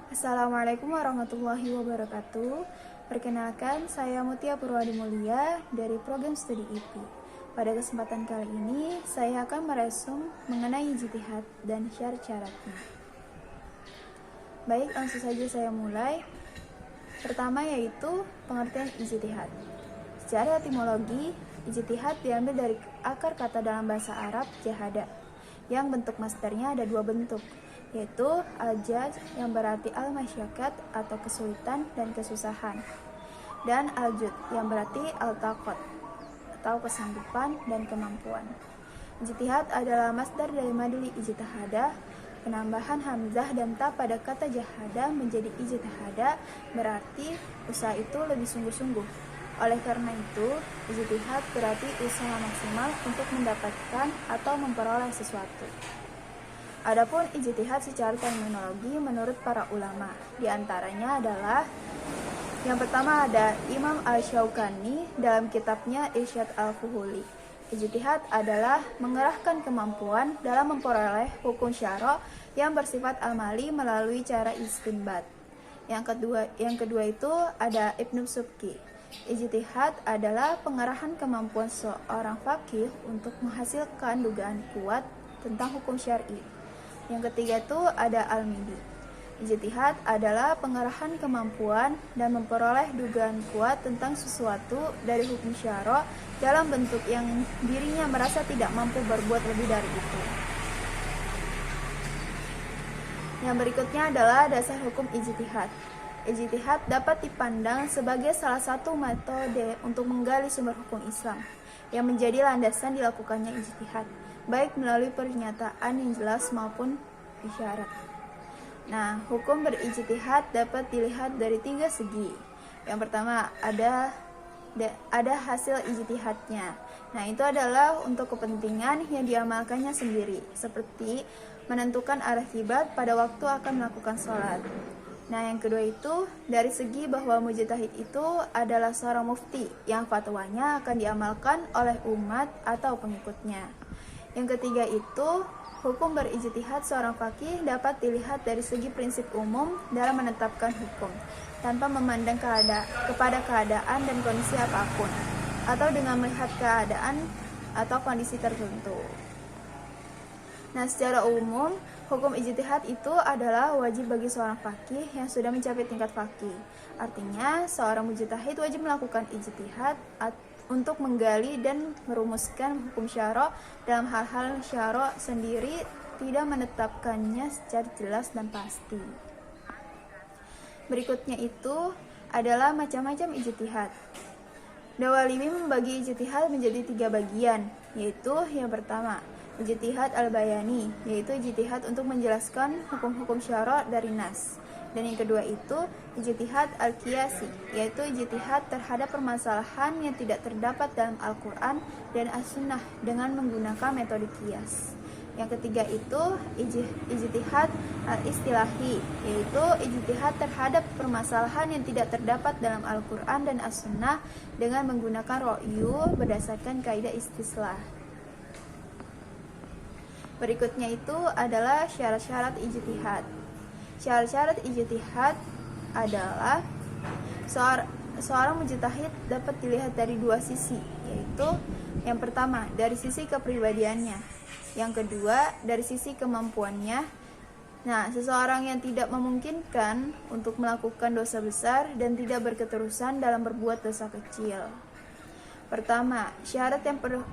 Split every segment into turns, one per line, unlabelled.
Assalamualaikum warahmatullahi wabarakatuh. Perkenalkan, saya Mutia Purwadi Mulia dari program studi IP. Pada kesempatan kali ini, saya akan meresum mengenai ijtihad dan syarat-syaratnya. Baik, langsung saja saya mulai. Pertama yaitu pengertian ijtihad. Secara etimologi, ijtihad diambil dari akar kata dalam bahasa Arab jahada, yang bentuk masdarnya ada dua bentuk, yaitu al-jaz yang berarti al-masyakat atau kesulitan dan kesusahan, dan al-jud yang berarti al-taqat atau kesanggupan dan kemampuan. Ijtihad adalah masdar dari madli ijtihada. Penambahan hamzah dan ta pada kata jahada menjadi ijtihada berarti usaha itu lebih sungguh-sungguh. Oleh karena itu, ijtihad berarti usaha maksimal untuk mendapatkan atau memperoleh sesuatu. Adapun ijtihad secara terminologi menurut para ulama, di antaranya adalah yang pertama ada Imam Asy-Syaukani dalam kitabnya Irsyad al-Fuhuli. Ijtihad adalah mengerahkan kemampuan dalam memperoleh hukum syara' yang bersifat amali melalui cara istinbat. Yang kedua itu ada Ibnu Subki. Ijtihad adalah pengerahan kemampuan seorang faqih untuk menghasilkan dugaan kuat tentang hukum syar'i. Yang ketiga itu ada Al-Midi. Ijtihad adalah pengerahan kemampuan dan memperoleh dugaan kuat tentang sesuatu dari hukum syara' dalam bentuk yang dirinya merasa tidak mampu berbuat lebih dari itu. Yang berikutnya adalah dasar hukum ijtihad. Ijtihad dapat dipandang sebagai salah satu metode untuk menggali sumber hukum Islam yang menjadi landasan dilakukannya ijtihad, baik melalui pernyataan yang jelas maupun isyarat. Nah, hukum berijtihad dapat dilihat dari tiga segi. Yang pertama ada hasil ijtihadnya. Nah, itu adalah untuk kepentingan yang diamalkannya sendiri, seperti menentukan arah kiblat pada waktu akan melakukan sholat. Nah, yang kedua itu dari segi bahwa mujtahid itu adalah seorang mufti yang fatwanya akan diamalkan oleh umat atau pengikutnya. Yang ketiga itu hukum berijtihad seorang faqih dapat dilihat dari segi prinsip umum dalam menetapkan hukum tanpa memandang kepada keadaan dan kondisi apapun, atau dengan melihat keadaan atau kondisi tertentu. Nah, secara umum, hukum ijtihad itu adalah wajib bagi seorang faqih yang sudah mencapai tingkat faqih. Artinya, seorang mujtahid wajib melakukan ijtihad untuk menggali dan merumuskan hukum syara' dalam hal-hal syara' sendiri, tidak menetapkannya secara jelas dan pasti. Berikutnya itu adalah macam-macam ijtihad. Dawalimi membagi ijtihad menjadi tiga bagian, yaitu yang pertama, ijtihad al-bayani, yaitu ijtihad untuk menjelaskan hukum-hukum syara' dari nas. Dan yang kedua itu ijtihad al-qiyasi, yaitu ijtihad terhadap permasalahan yang tidak terdapat dalam Al-Quran dan As-Sunnah dengan menggunakan metode qiyas. Yang ketiga itu ijtihad al-istilahi, yaitu ijtihad terhadap permasalahan yang tidak terdapat dalam Al-Quran dan As-Sunnah dengan menggunakan ra'yu berdasarkan kaidah istislah. Berikutnya itu adalah syarat-syarat ijtihad. Syarat-syarat ijtihad adalah seorang mujtahid dapat dilihat dari dua sisi, yaitu yang pertama dari sisi kepribadiannya, yang kedua dari sisi kemampuannya. Nah, seseorang yang tidak memungkinkan untuk melakukan dosa besar dan tidak berketerusan dalam berbuat dosa kecil. Pertama, syarat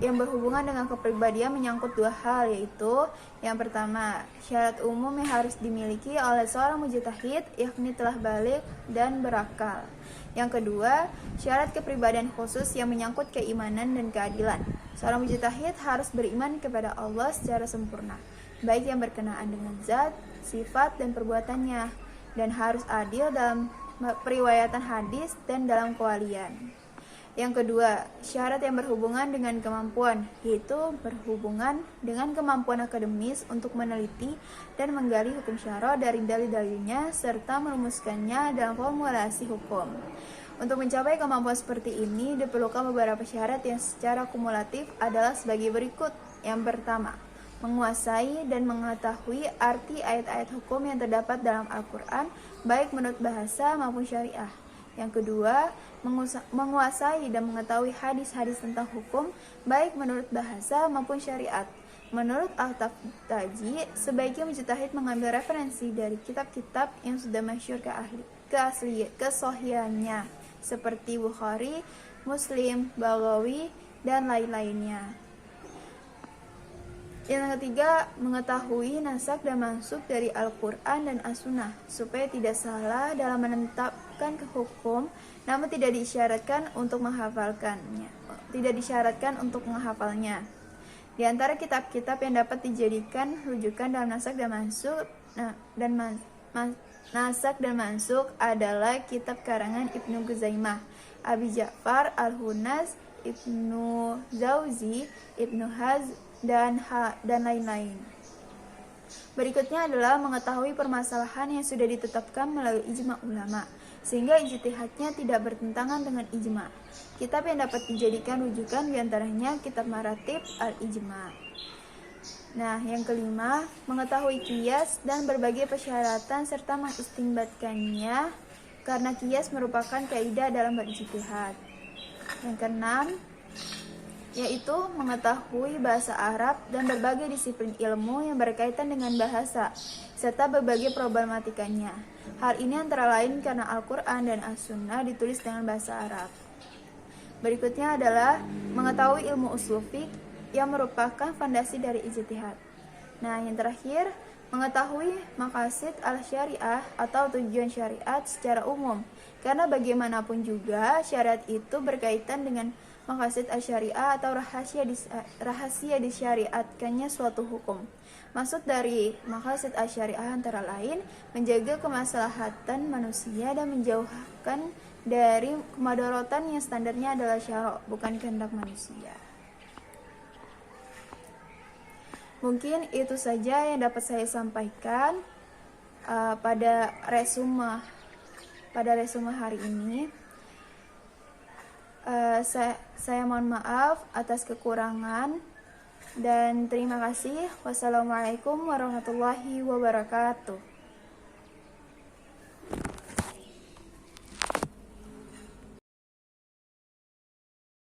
yang berhubungan dengan kepribadian menyangkut dua hal, yaitu yang pertama, syarat umum yang harus dimiliki oleh seorang mujtahid, yakni telah baligh dan berakal. Yang kedua, syarat kepribadian khusus yang menyangkut keimanan dan keadilan. Seorang mujtahid harus beriman kepada Allah secara sempurna, baik yang berkenaan dengan zat, sifat, dan perbuatannya, dan harus adil dalam periwayatan hadis dan dalam kewalian. Yang kedua, syarat yang berhubungan dengan kemampuan, yaitu berhubungan dengan kemampuan akademis untuk meneliti dan menggali hukum syara' dari dalil-dalilnya serta merumuskannya dalam formulasi hukum. Untuk mencapai kemampuan seperti ini diperlukan beberapa syarat yang secara kumulatif adalah sebagai berikut. Yang pertama, menguasai dan mengetahui arti ayat-ayat hukum yang terdapat dalam Al-Quran, baik menurut bahasa maupun syariah. Yang kedua, menguasai dan mengetahui hadis-hadis tentang hukum, baik menurut bahasa maupun syariat. Menurut Al-Tabtaji, sebaiknya mujtahid mengambil referensi dari kitab-kitab yang sudah masyhur kesohihannya, seperti Bukhari, Muslim, Baghawi, dan lain-lainnya. Yang ketiga, mengetahui nasak dan mansukh dari Al-Quran dan As-Sunnah, supaya tidak salah dalam menetapkan hukum, namun tidak disyaratkan untuk menghafalkannya. Di antara kitab-kitab yang dapat dijadikan rujukan dalam nasak dan mansukh nasak dan mansukh adalah kitab karangan Ibnu Guzaimah, Abi Ja'far Al-Hunas, Ibnu Jauzi, Ibnu Hazm, dan lain-lain. Berikutnya adalah mengetahui permasalahan yang sudah ditetapkan melalui ijma ulama, sehingga ijtihadnya tidak bertentangan dengan ijma. Kitab yang dapat dijadikan rujukan diantaranya kitab Maratib Al-Ijma. Nah, yang kelima, mengetahui qiyas dan berbagai persyaratan serta mengistinbatkannya, karena qiyas merupakan kaidah dalam berijtihad. Yang keenam, yaitu mengetahui bahasa Arab dan berbagai disiplin ilmu yang berkaitan dengan bahasa, serta berbagai problematikanya. Hal ini antara lain karena Al-Quran dan As-Sunnah ditulis dengan bahasa Arab. Berikutnya adalah mengetahui ilmu ushul fiqh yang merupakan fondasi dari ijtihad. Nah, yang terakhir, mengetahui maqasid al-syariah atau tujuan syariat secara umum, karena bagaimanapun juga syariat itu berkaitan dengan maqasid al-syariah atau rahasia disyariatkannya suatu hukum. Maksud dari maqasid al-syariah antara lain menjaga kemaslahatan manusia dan menjauhkan dari kemadharatan yang standarnya adalah syara', bukan kehendak manusia. Mungkin itu saja yang dapat saya sampaikan pada resume hari ini. Saya mohon maaf atas kekurangan dan terima kasih. Wassalamualaikum warahmatullahi wabarakatuh.